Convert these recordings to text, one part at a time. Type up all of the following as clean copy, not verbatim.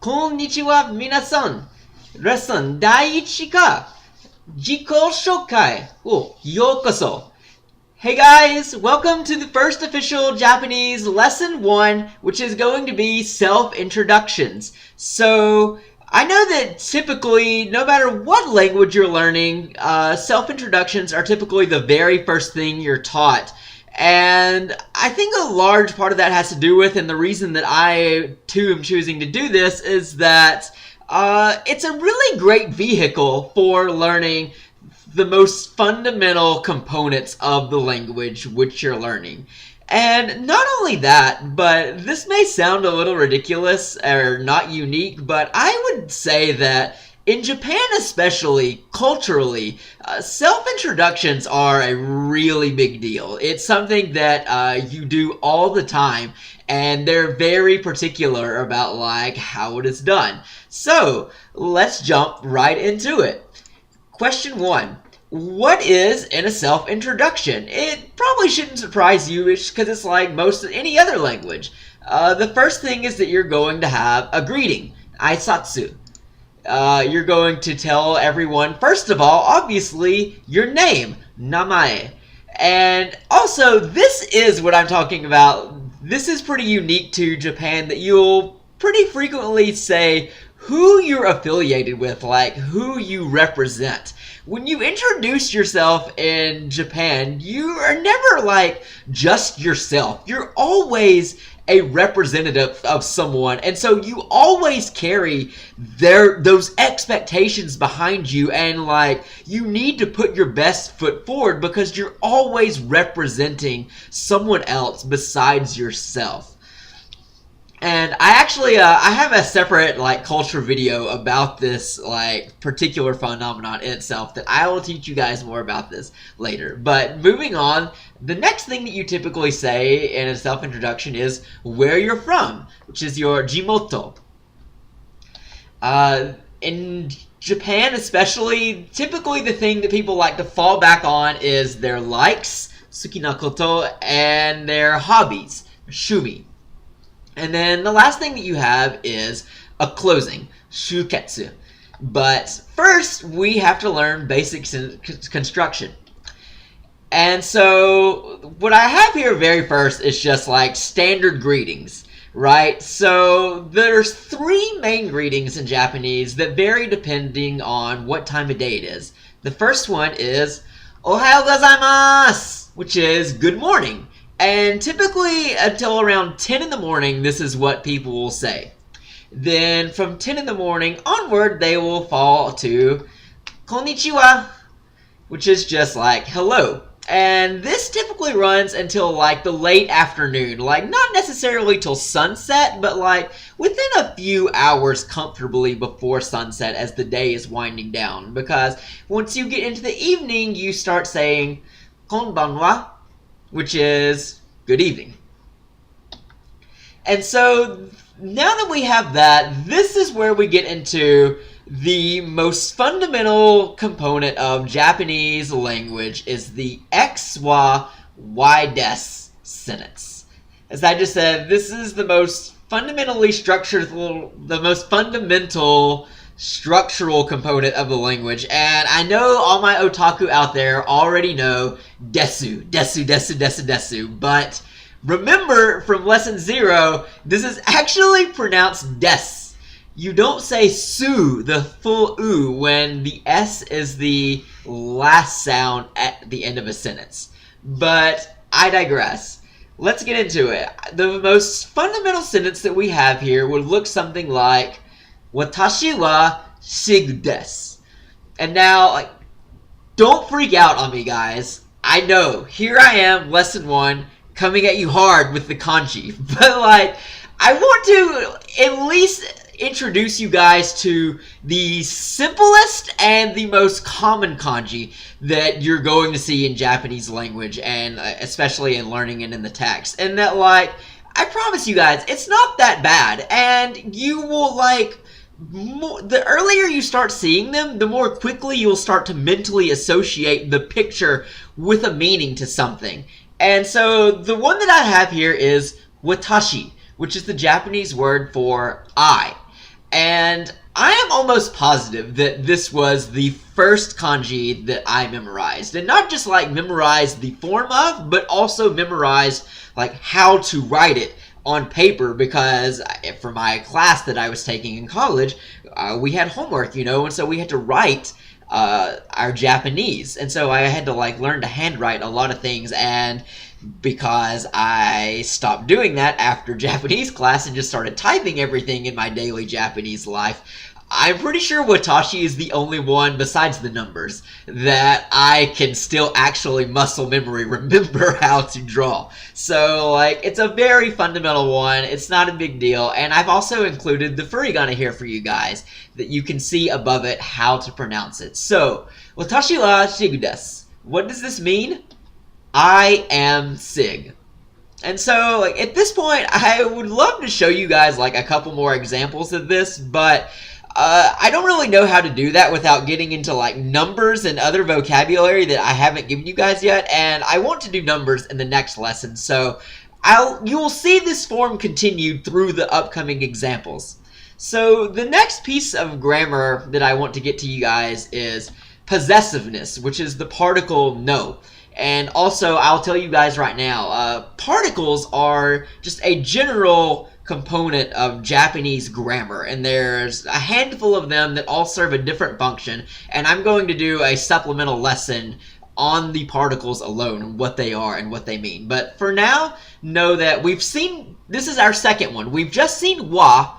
こんにちは、皆さん。レッスン第一課、自己紹介をようこそ。Hey guys, welcome to the first official Japanese lesson 1, which is going to be self-introductions. So, I know that typically, no matter what language you're learning, self-introductions are typically the very first thing you're taught. And I think a large part of that has to do with, and the reason that I too am choosing to do this, is that it's a really great vehicle for learning the most fundamental components of the language which you're learning. And not only that, but this may sound a little ridiculous or not unique, but I would say that in Japan especially, culturally, self-introductions are a really big deal. It's something that you do all the time, and they're very particular about like how it is done. So, let's jump right into it. Question 1. What is in a self-introduction? It probably shouldn't surprise you because it's like most of any other language. The first thing is that you're going to have a greeting, aisatsu. You're going to tell everyone, first of all, obviously, your name, namae. And also, this is what I'm talking about. This is pretty unique to Japan, that you'll pretty frequently say who you're affiliated with, like who you represent. When you introduce yourself in Japan, you are never like just yourself. You're always a representative of someone, and so you always carry those expectations behind you, and like you need to put your best foot forward because you're always representing someone else besides yourself. And I actually, I have a separate like culture video about this like particular phenomenon in itself that I will teach you guys more about this later. But moving on, the next thing that you typically say in a self-introduction is where you're from, which is your jimoto. In Japan especially, typically the thing that people like to fall back on is their likes, sukinakoto, and their hobbies, shumi. And then the last thing that you have is a closing, shuketsu. But first, we have to learn basic construction. And so, what I have here very first is just like standard greetings, right? So, there's 3 main greetings in Japanese that vary depending on what time of day it is. The first one is, Ohayo gozaimasu, which is good morning. And typically, until around 10 in the morning, this is what people will say. Then, from 10 in the morning onward, they will fall to konnichiwa, which is just like hello. And this typically runs until like the late afternoon. Like, not necessarily till sunset, but like within a few hours comfortably before sunset as the day is winding down. Because once you get into the evening, you start saying konbanwa, which is good evening. And so now that we have that, this is where we get into the most fundamental component of Japanese language, is the X wa Y des sentence. As I just said, this is the most fundamentally structured, the most fundamental structural component of the language, and I know all my otaku out there already know desu, desu, desu, desu, desu, but remember from lesson 0, this is actually pronounced des. You don't say su, the full u, when the s is the last sound at the end of a sentence. But I digress. Let's get into it. The most fundamental sentence that we have here would look something like, Watashi wa shigu desu. And now, like, don't freak out on me, guys. I know, here I am, lesson 1, coming at you hard with the kanji. But, like, I want to at least introduce you guys to the simplest and the most common kanji that you're going to see in Japanese language, and especially in learning it in the text. And that, like, I promise you guys, it's not that bad. And you will, like, the earlier you start seeing them, the more quickly you'll start to mentally associate the picture with a meaning to something. And so the one that I have here is watashi, which is the Japanese word for I. And I am almost positive that this was the first kanji that I memorized. And not just like memorized the form of, but also memorized like how to write it on paper, because for my class that I was taking in college, we had homework, and so we had to write our Japanese. And so I had to like learn to handwrite a lot of things, and because I stopped doing that after Japanese class and just started typing everything in my daily Japanese life, I'm pretty sure watashi is the only one besides the numbers that I can still actually muscle memory remember how to draw. So like, it's a very fundamental one. It's not a big deal. And I've also included the furigana here for you guys that you can see above it how to pronounce it. So, watashi wa shigu desu. What does this mean? I am Sig. And so, like, at this point, I would love to show you guys, like, a couple more examples of this, but I don't really know how to do that without getting into, like, numbers and other vocabulary that I haven't given you guys yet, and I want to do numbers in the next lesson, so you will see this form continued through the upcoming examples. So, the next piece of grammar that I want to get to you guys is possessiveness, which is the particle no. And also, I'll tell you guys right now, particles are just a general component of Japanese grammar, and there's a handful of them that all serve a different function, and I'm going to do a supplemental lesson on the particles alone, what they are and what they mean. But for now, know that this is our second one. We've just seen wa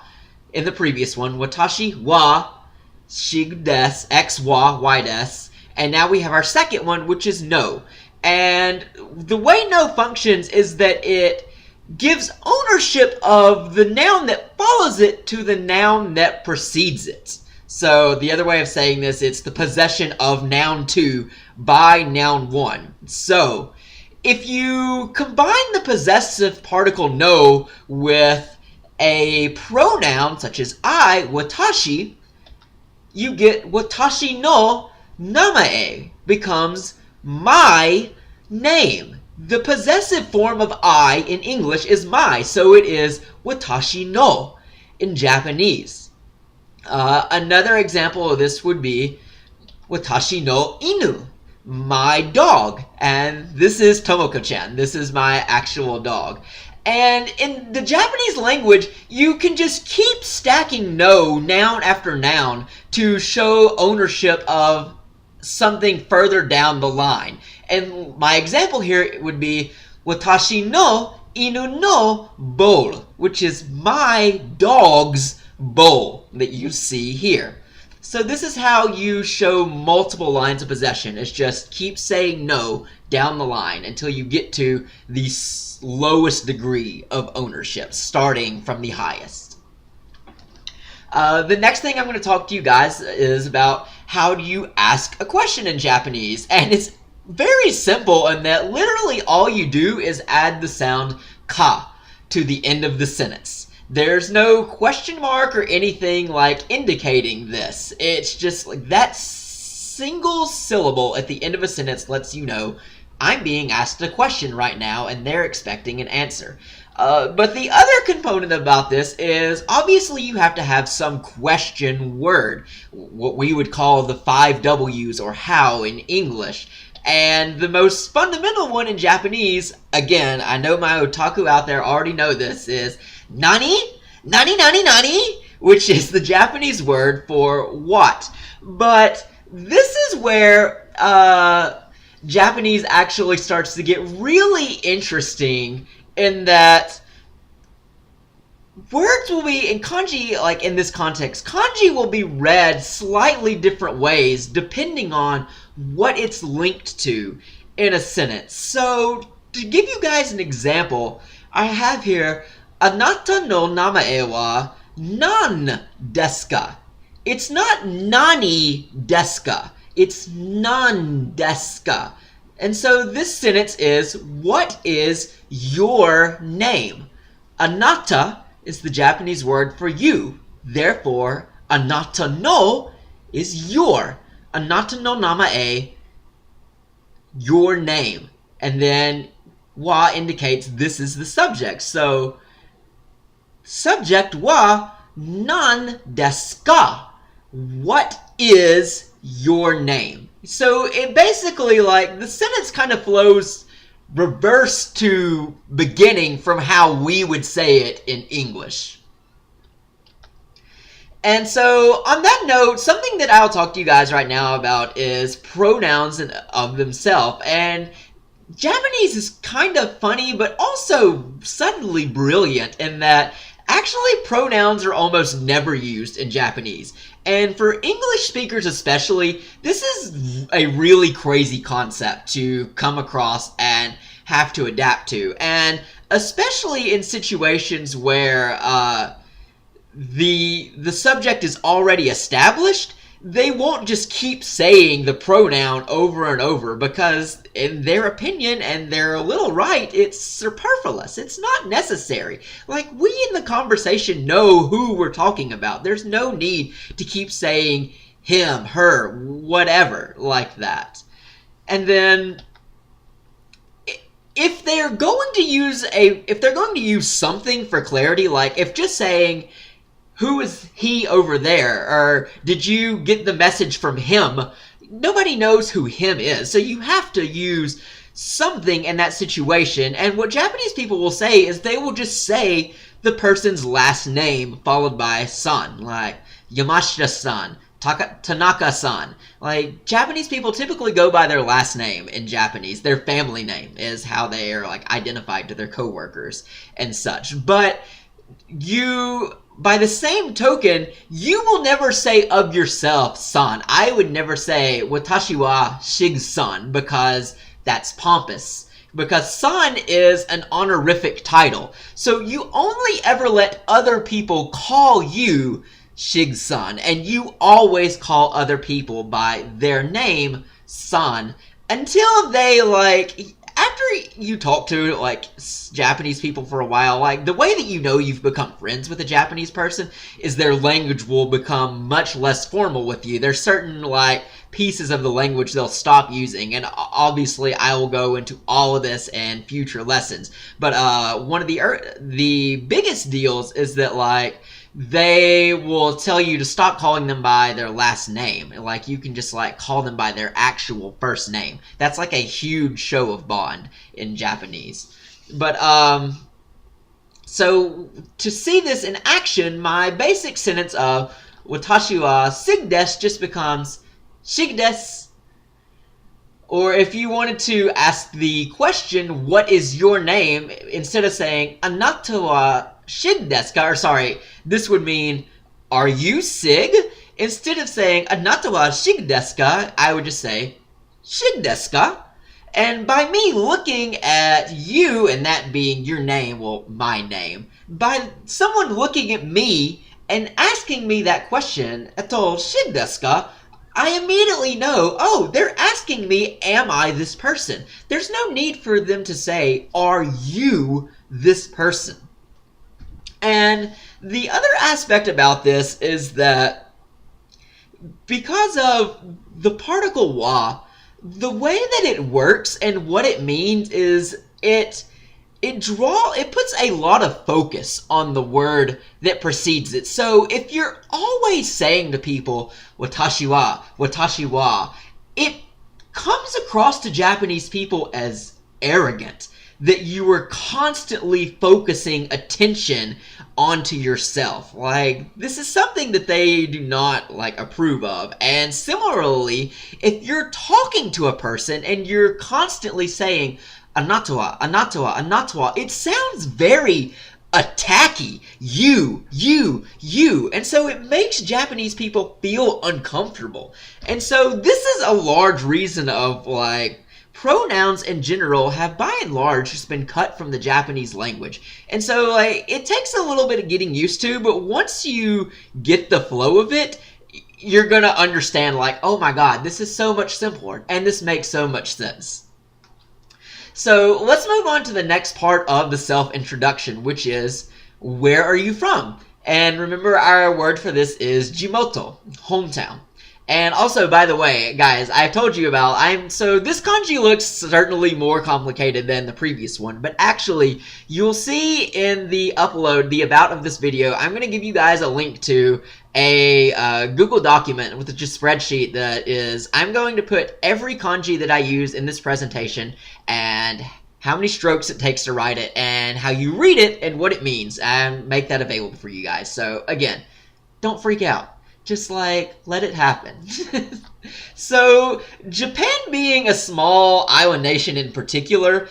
in the previous one, watashi wa shigu desu, x wa y desu, and now we have our second one, which is no. And the way no functions is that it gives ownership of the noun that follows it to the noun that precedes it. So the other way of saying this, it's the possession of noun 2 by noun 1. So if you combine the possessive particle no with a pronoun such as I, watashi, you get watashi no namae becomes my name. The possessive form of I in English is my, so it is watashi no in Japanese. Another example of this would be watashi no inu, my dog. And this is Tomoko-chan. This is my actual dog. And in the Japanese language, you can just keep stacking no, noun after noun, to show ownership of something further down the line. And my example here would be watashi no inu no bowl, which is my dog's bowl that you see here. So this is how you show multiple lines of possession. It's just keep saying no down the line until you get to the lowest degree of ownership, starting from the highest. The next thing I'm going to talk to you guys is about how do you ask a question in Japanese. And it's very simple in that literally all you do is add the sound ka to the end of the sentence. There's no question mark or anything like indicating this. It's just like that single syllable at the end of a sentence lets you know I'm being asked a question right now and they're expecting an answer. But the other component about this is obviously you have to have some question word, what we would call the 5 W's or how in English. And the most fundamental one in Japanese, again, I know my otaku out there already know this, is nani? Nani nani nani? Which is the Japanese word for what. But this is where Japanese actually starts to get really interesting in that words will be, in kanji, like in this context, kanji will be read slightly different ways depending on what it's linked to in a sentence. So, to give you guys an example, I have here, anata no namae wa nan desu ka? It's not nani desu ka, it's nan desu ka. And so this sentence is, what is your name? Anata is the Japanese word for you. Therefore, anata no is your. Anata no namae, your name. And then wa indicates this is the subject. So, subject wa Nan desu ka? What is your name? So it basically, like, the sentence kind of flows reverse to beginning from how we would say it in English. And so on that note, something that I'll talk to you guys right now about is pronouns of themselves. And Japanese is kind of funny, but also subtly brilliant in that actually pronouns are almost never used in Japanese. And for English speakers especially, this is a really crazy concept to come across and have to adapt to. And especially in situations where the subject is already established, they won't just keep saying the pronoun over and over because, in their opinion, and they're a little right, it's superfluous. It's not necessary. Like, we in the conversation know who we're talking about. There's no need to keep saying him, her, whatever, like that. And then, if they're going to use something for clarity, like if just saying, who is he over there? Or did you get the message from him? Nobody knows who him is. So you have to use something in that situation. And what Japanese people will say is they will just say the person's last name followed by san. Like Yamashita-san, Tanaka-san. Like, Japanese people typically go by their last name in Japanese. Their family name is how they are, like, identified to their coworkers and such. But by the same token, you will never say of yourself, san. I would never say, watashi wa shig-san, because that's pompous. Because san is an honorific title. So you only ever let other people call you shig-san, and you always call other people by their name, san, until they, like, after you talk to, like, Japanese people for a while, like, the way that you know you've become friends with a Japanese person is their language will become much less formal with you. There's certain, like, pieces of the language they'll stop using, and obviously I will go into all of this in future lessons. But one of the biggest deals is that, like, they will tell you to stop calling them by their last name. Like, you can just, like, call them by their actual first name. That's like a huge show of bond in Japanese. But, so to see this in action, my basic sentence of watashi wa shig desu just becomes shig desu. Or if you wanted to ask the question, what is your name? Instead of saying, anata wa shig desu ka? Or sorry, this would mean, are you Sig? Instead of saying, anata wa shig desu ka? I would just say, shig desu ka? And by me looking at you, and that being your name, well, my name, by someone looking at me and asking me that question, eto shig desu ka? I immediately know, oh, they're asking me, am I this person? There's no need for them to say, are you this person? And the other aspect about this is that because of the particle wa, the way that it works and what it means is it puts a lot of focus on the word that precedes it. So if you're always saying to people, watashi wa, it comes across to Japanese people as arrogant, that you are constantly focusing attention onto yourself. Like, this is something that they do not, like, approve of. And similarly, if you're talking to a person and you're constantly saying, anata wa, it sounds very attacky. You. And so it makes Japanese people feel uncomfortable. And so this is a large reason of, like, pronouns in general have by and large just been cut from the Japanese language. And so, like, it takes a little bit of getting used to, but once you get the flow of it, you're gonna understand, like, oh my god, this is so much simpler, and this makes so much sense. So let's move on to the next part of the self-introduction, which is, where are you from? And remember, our word for this is jimoto, hometown. And also, by the way, guys, I've told you about, so this kanji looks certainly more complicated than the previous one, but actually, you'll see in the upload, the about of this video, I'm going to give you guys a link to a Google document with just a spreadsheet that is, I'm going to put every kanji that I use in this presentation and how many strokes it takes to write it and how you read it and what it means, and make that available for you guys. So again, don't freak out. Just like, let it happen. So, Japan being a small island nation in particular,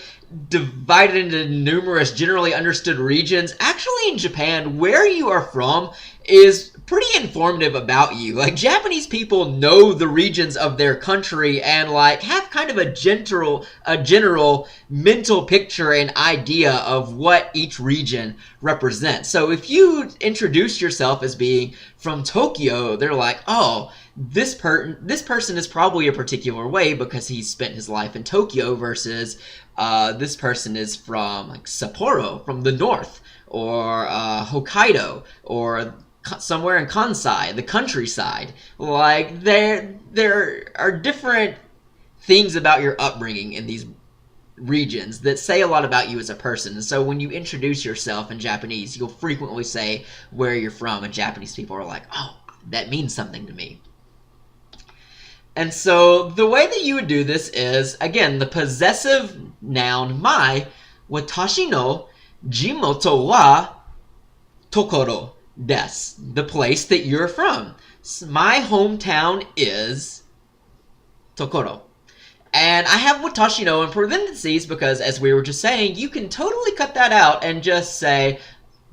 divided into numerous generally understood regions, actually in Japan, where you are from is pretty informative about you. Like, Japanese people know the regions of their country and, like, have kind of a general mental picture and idea of what each region represents. So if you introduce yourself as being from Tokyo, they're like, oh, this person is probably a particular way because he's spent his life in Tokyo, versus this person is from, like, Sapporo, from the north, or Hokkaido, or somewhere in Kansai, the countryside. Like, there are different things about your upbringing in these regions that say a lot about you as a person. And so when you introduce yourself in Japanese, you'll frequently say where you're from, and Japanese people are like, oh, that means something to me. And so the way that you would do this is, again, the possessive noun mai, watashi no jimoto wa Tokoro desu, the place that you're from. My hometown is Tokoro. And I have watashi no in parentheses because, as we were just saying, you can totally cut that out and just say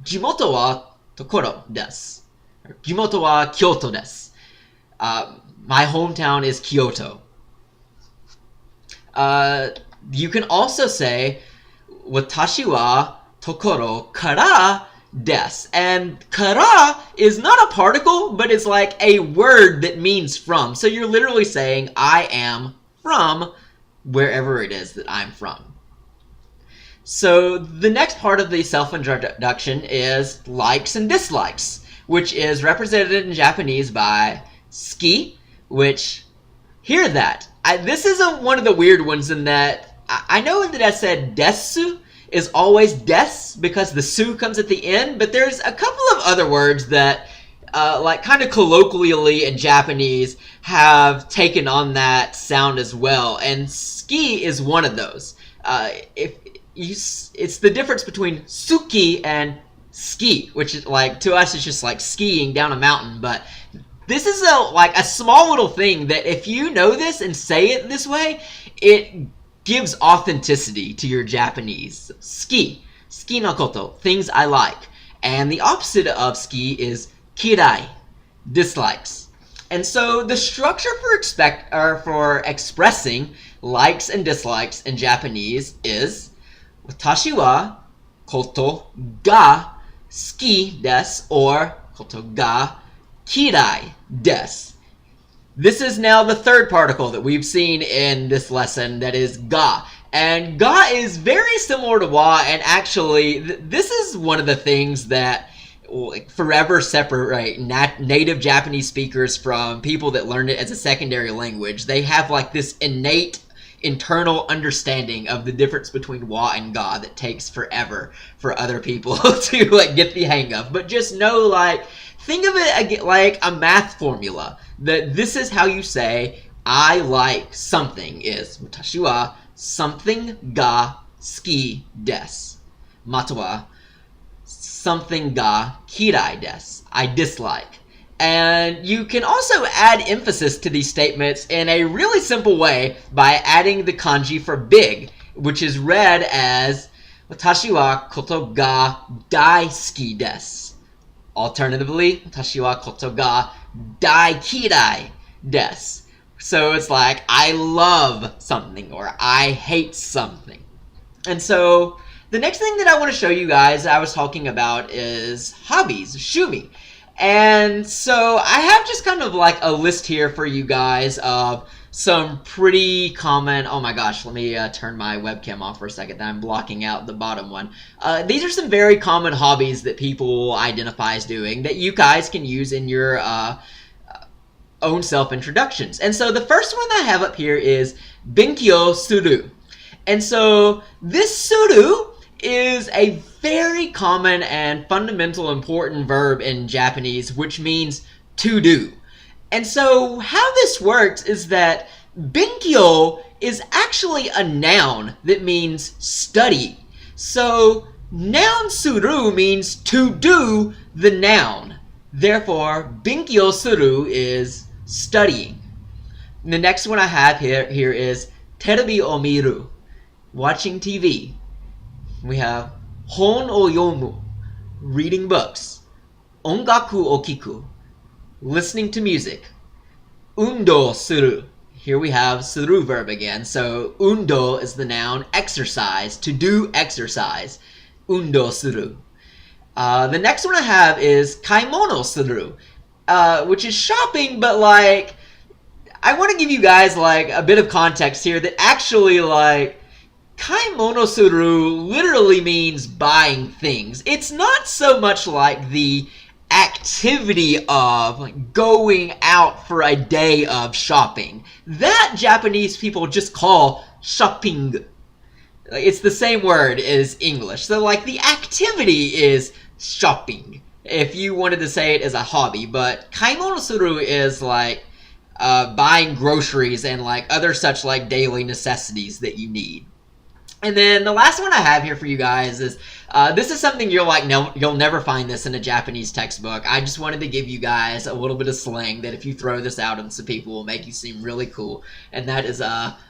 jimoto wa Tokoro desu, or jimoto wa Kyoto desu. My hometown is Kyoto. You can also say watashi wa Tokoro kara desu. And kara is not a particle, but it's like a word that means from. So you're literally saying, I am from wherever it is that I'm from. So the next part of the self-introduction is likes and dislikes, which is represented in Japanese by ski, which, hear that. This is one of the weird ones in that I know that I said desu is always des because the su comes at the end, but there's a couple of other words that like kind of colloquially in Japanese have taken on that sound as well, and ski is one of those. It's the difference between suki and ski, which is like, to us it's just like skiing down a mountain, but this is like a small little thing that if you know this and say it this way, it gives authenticity to your Japanese. Ski no koto, things I like. And the opposite of ski is kirai, dislikes. And so the structure for expressing likes and dislikes in Japanese is watashi wa koto ga suki desu, or koto ga kirai desu. This is now the third particle that we've seen in this lesson, that is ga. And ga is very similar to wa, and actually this is one of the things that forever separate native Japanese speakers from people that learned it as a secondary language. They have like this innate internal understanding of the difference between wa and ga that takes forever for other people to like get the hang of. But just know, like, think of it like a math formula, that this is how you say I like something, is watashi wa something ga suki desu, mata wa something ga kirai desu, I dislike. And you can also add emphasis to these statements in a really simple way by adding the kanji for big, which is read as watashi wa koto ga daisuki desu. Alternatively, watashi wa koto ga daikirai desu. So it's like, I love something, or I hate something. And so the next thing that I want to show you guys I was talking about is hobbies, shumi. And so I have just kind of like a list here for you guys of some pretty common, oh my gosh, let me turn my webcam off for a second, I'm blocking out the bottom one. These are some very common hobbies that people identify as doing that you guys can use in your own self-introductions. And so the first one I have up here is Benkyo suru. And so this suru is a very common and fundamental important verb in Japanese, which means to do. And so how this works is that benkyo is actually a noun that means study. So noun suru means to do the noun. Therefore, benkyo suru is studying. And the next one I have here is terebi o miru, watching TV. We have hon o yomu, reading books. Ongaku o kiku, listening to music. Undo suru. Here we have suru verb again. So undo is the noun, exercise, to do exercise. Undo suru. The next one I have is kaimono suru, which is shopping, but like, I want to give you guys like a bit of context here that actually like kaimono suru literally means buying things. It's not so much like the activity of like going out for a day of shopping. That Japanese people just call shopping. It's the same word as English. So like the activity is shopping, if you wanted to say it as a hobby. But kaimono suru is like buying groceries and like other such like daily necessities that you need. And then the last one I have here for you guys is, this is something you're like, no, you'll never find this in a Japanese textbook. I just wanted to give you guys a little bit of slang that if you throw this out on some people will make you seem really cool. And that is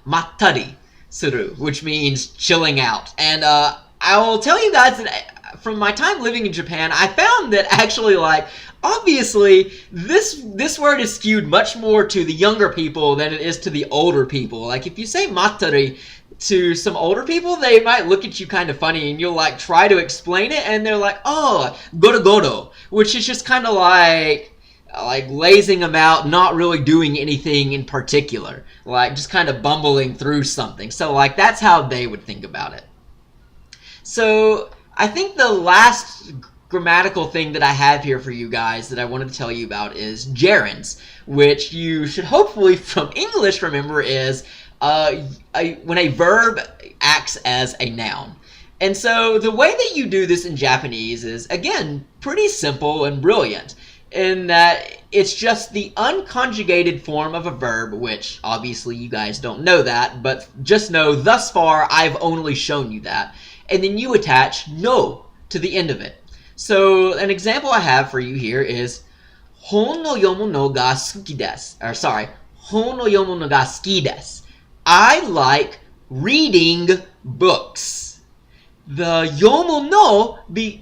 mattari suru, which means chilling out. And I will tell you guys that from my time living in Japan, I found that actually like, obviously, this word is skewed much more to the younger people than it is to the older people. Like if you say mattari to some older people, they might look at you kind of funny and you'll like try to explain it and they're like, oh, goro, which is just kind of like lazing about, not really doing anything in particular, like just kind of bumbling through something. So like that's how they would think about it. So I think the last grammatical thing that I have here for you guys that I wanted to tell you about is gerunds, which you should hopefully from English remember is when a verb acts as a noun. And so the way that you do this in Japanese is, again, pretty simple and brilliant in that it's just the unconjugated form of a verb, which obviously you guys don't know that, but just know thus far I've only shown you that. And then you attach no to the end of it. So an example I have for you here is hon no yomu no ga suki desu. Or sorry, hon no yomu no ga suki desu. I like reading books. The yomu no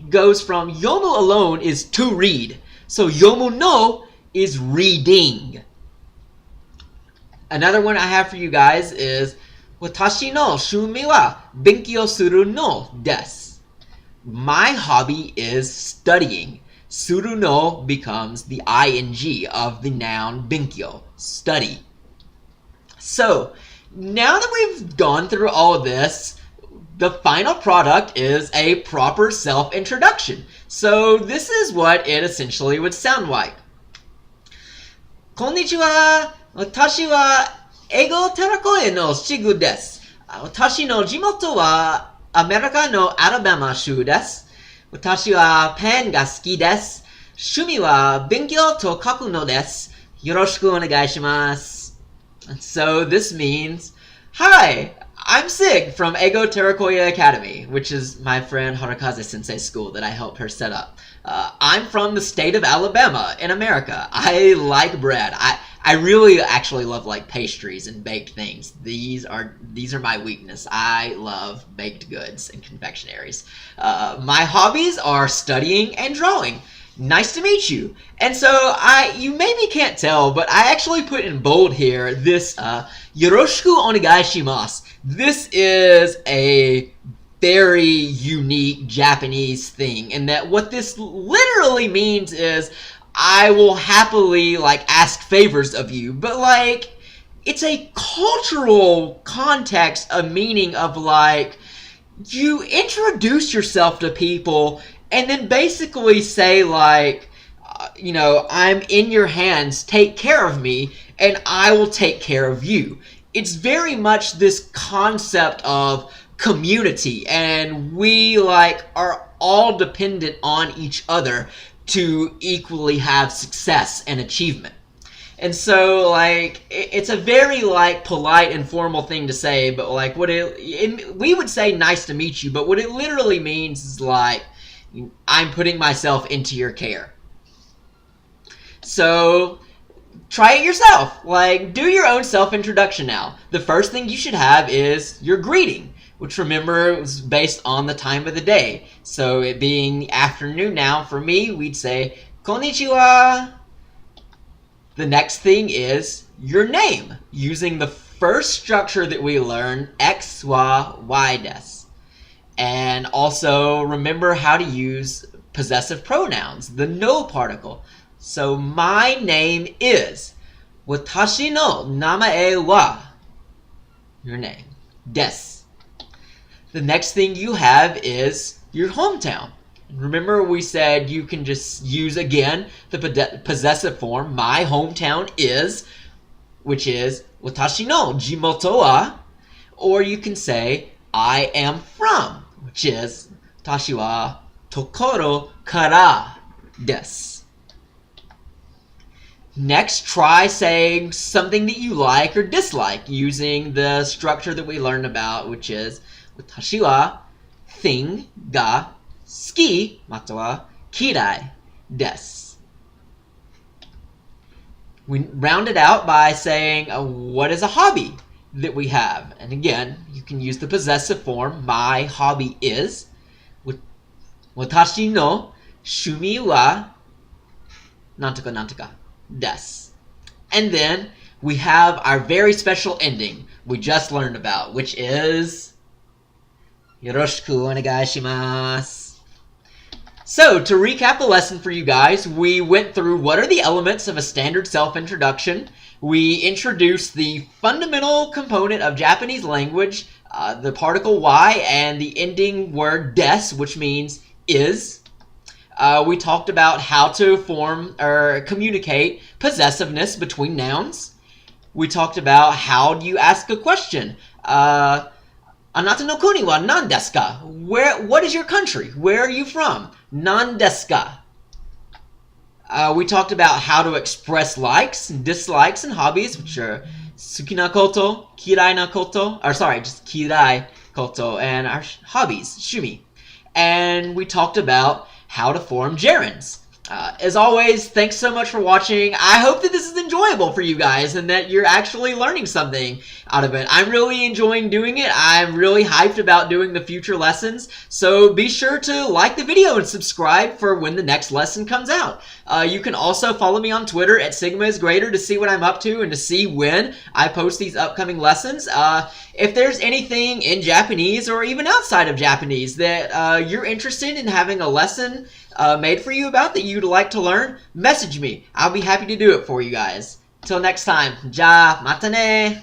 goes from yomu alone is to read. So yomu no is reading. Another one I have for you guys is watashi no shumi wa benkyo suru no desu. My hobby is studying. Suru no becomes the ing of the noun benkyo, study. So, now that we've gone through all of this, the final product is a proper self-introduction. So this is what it essentially would sound like. Konnichiwa, watashi wa Eigo Terakoe no shigu desu. Watashi no jimoto wa America no Alabama shu desu. Watashi wa pen ga suki desu. Shumi wa benkyo to kaku no desu. Yoroshiku onegai shimasu. So this means, hi, I'm Sig from Eigo Terakoya Academy, which is my friend Harukaze Sensei's school that I helped her set up. I'm from the state of Alabama in America. I like bread. I really actually love like pastries and baked things. These are my weakness. I love baked goods and confectionaries. My hobbies are studying and drawing. Nice to meet you. And so you maybe can't tell, but I actually put in bold here this yoroshiku onegai shimasu. This is a very unique Japanese thing, and that what this literally means is I will happily like ask favors of you, but like it's a cultural context, a meaning of like you introduce yourself to people and then basically say like I'm in your hands, take care of me, and I will take care of you. It's very much this concept of community, and we are all dependent on each other to equally have success and achievement. And so, it's a very, polite and formal thing to say, but, we would say nice to meet you, but what it literally means is, I'm putting myself into your care. So, try it yourself. Do your own self-introduction now. The first thing you should have is your greeting, which, remember, is based on the time of the day. So, it being afternoon now, for me, we'd say, Konnichiwa. The next thing is your name, using the first structure that we learned, X, Y desu. And also remember how to use possessive pronouns, the no particle. So my name is, watashi no namae wa, your name, desu. The next thing you have is your hometown. Remember we said you can just use again the possessive form, my hometown is, which is watashi no jimoto wa, or you can say I am from, which is watashi wa tokoro kara desu. Next, try saying something that you like or dislike using the structure that we learned about, which is watashi wa thing ga suki matawa kirai desu. We round it out by saying what is a hobby that we have. And again, you can use the possessive form, my hobby is. Watashi no shumi wa nantoka nantoka desu. And then we have our very special ending we just learned about, which is yoroshiku onegai shimasu. So, to recap the lesson for you guys, we went through what are the elements of a standard self-introduction. We introduced the fundamental component of Japanese language, the particle Y, and the ending word desu, which means is. We talked about how to form or communicate possessiveness between nouns. We talked about how do you ask a question. Anata no kuni wa nan desu ka? What is your country? Where are you from? Nan desu ka? We talked about how to express likes and dislikes and hobbies, which are suki na koto, kirai na koto, or sorry, just kirai koto, and our hobbies, shumi. And we talked about how to form gerunds. As always, thanks so much for watching. I hope that this is enjoyable for you guys and that you're actually learning something out of it. I'm really enjoying doing it. I'm really hyped about doing the future lessons. So be sure to like the video and subscribe for when the next lesson comes out. You can also follow me on Twitter at SigmaIsGreater to see what I'm up to and to see when I post these upcoming lessons. If there's anything in Japanese or even outside of Japanese that you're interested in having a lesson made for you about that you'd like to learn, message me. I'll be happy to do it for you guys. Till next time, ja mata ne!